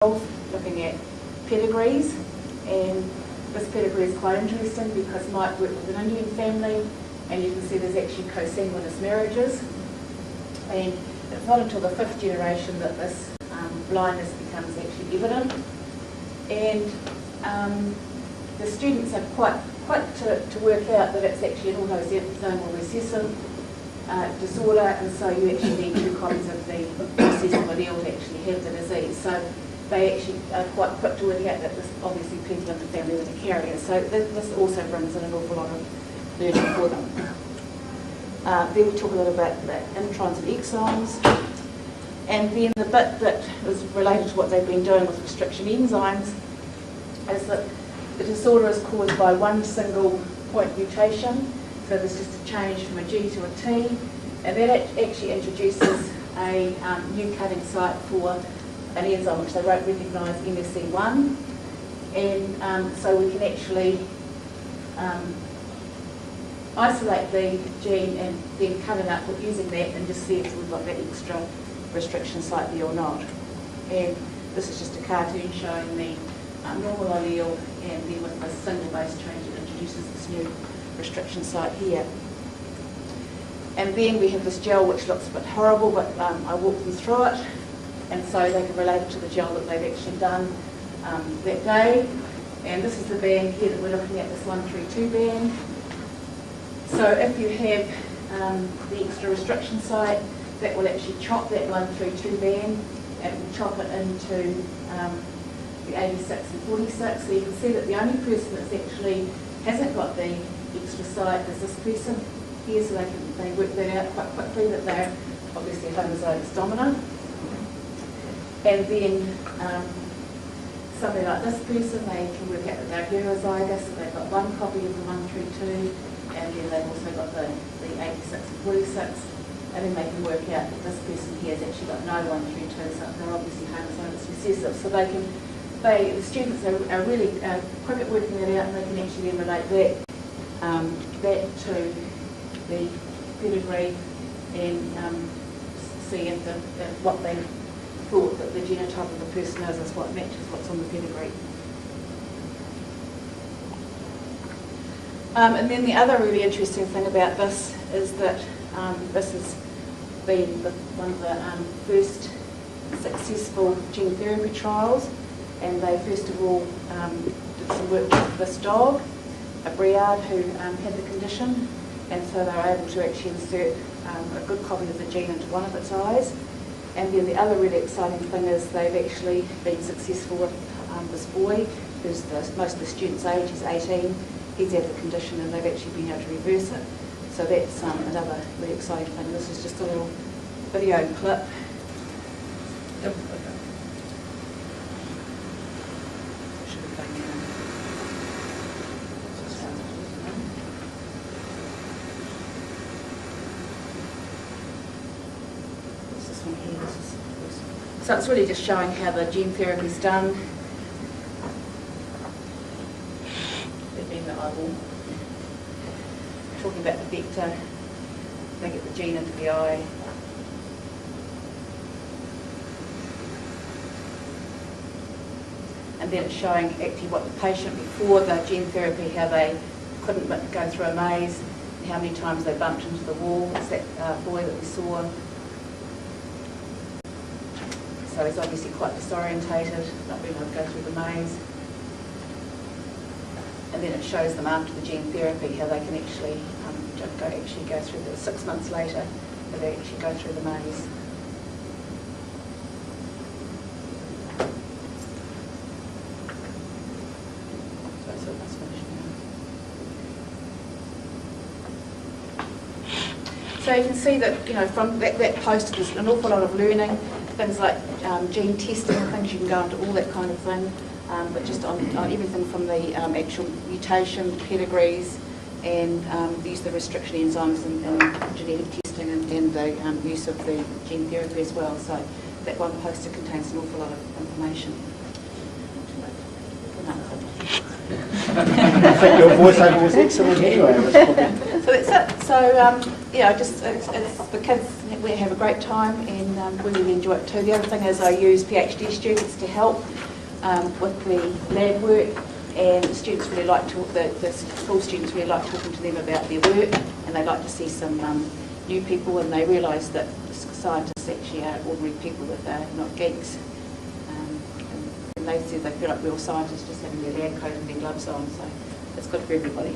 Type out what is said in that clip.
looking at pedigrees, and this pedigree is quite interesting because Mike worked with an Indian family, and you can see there's actually co-sanguineous marriages, and it's not until the 5th generation that this blindness becomes actually evident, and the students have quite to work out that it's actually an autosomal recessive disorder, and so you actually need 2 copies of the recessive allele to actually have the disease. So they actually are quite quick to work out that there's obviously people in the family that are carriers. So this also brings in an awful lot of learning for them. Then we talk a little about the introns and exons, and then the bit that is related to what they've been doing with restriction enzymes is that the disorder is caused by one single point mutation. So there's just a change from a G to a T, and that actually introduces a new cutting site for an enzyme which they won't recognise, MSC1, and so we can actually isolate the gene and then cut it up using that and just see if we've got that extra restriction site there or not. And this is just a cartoon showing the normal allele, and then with a single base change it introduces this new restriction site here. And then we have this gel which looks a bit horrible, but I walk them through it, and so they can relate it to the gel that they've actually done that day. And this is the band here that we're looking at, this 132 band. So if you have the extra restriction site, that will actually chop that 132 band and will chop it into the 86 and 46. So you can see that the only person that's actually hasn't got the extra site is this person here, so they work that out quite quickly that they're obviously homozygous dominant. And then somebody like this person, they can work out that they're heterozygous, so they've got one copy of the 132, and then they've also got the 86 and 46, and then they can work out that this person here has actually got no 132, so they're obviously homozygous recessive. So the students are really quick at working that out, and they can actually then relate that to the pedigree and see if what they thought that the genotype of the person is what matches what's on the pedigree. And then the other really interesting thing about this is that this has been one of the first successful gene therapy trials, and they first of all did some work with this dog, a Briard, who had the condition, and so they were able to actually insert a good copy of the gene into one of its eyes. And then the other really exciting thing is they've actually been successful with this boy, who's most of the student's age, he's 18, he's had the condition, and they've actually been able to reverse it. So that's another really exciting thing. This is just a little video clip. So it's really just showing how the gene therapy is done. That being the eyeball. Talking about the vector, they get the gene into the eye. And then it's showing actually what the patient before the gene therapy, how they couldn't go through a maze, and how many times they bumped into the wall. It's that boy that we saw. So he's obviously quite disorientated, not being able to go through the maze. And then it shows them after the gene therapy how they can actually go through the 6 months later, how they actually go through the maze. So that's finished now. So you can see that, from that poster there's an awful lot of learning, things like gene testing and things, you can go into all that kind of thing, but just on everything from the actual mutation, pedigrees, and the use of the restriction enzymes and genetic testing, and the use of the gene therapy as well. So that one poster contains an awful lot of information. I think your voiceover was excellent anyway. So that's it. So yeah, it's the kids, we have a great time and we really enjoy it too. The other thing is I use PhD students to help with the lab work, and the students really like the school students really like talking to them about their work, and they like to see some new people, and they realise that scientists actually are ordinary people, that they're not geeks. And they said they feel like real scientists just having their lab coat and their gloves on, so it's good for everybody.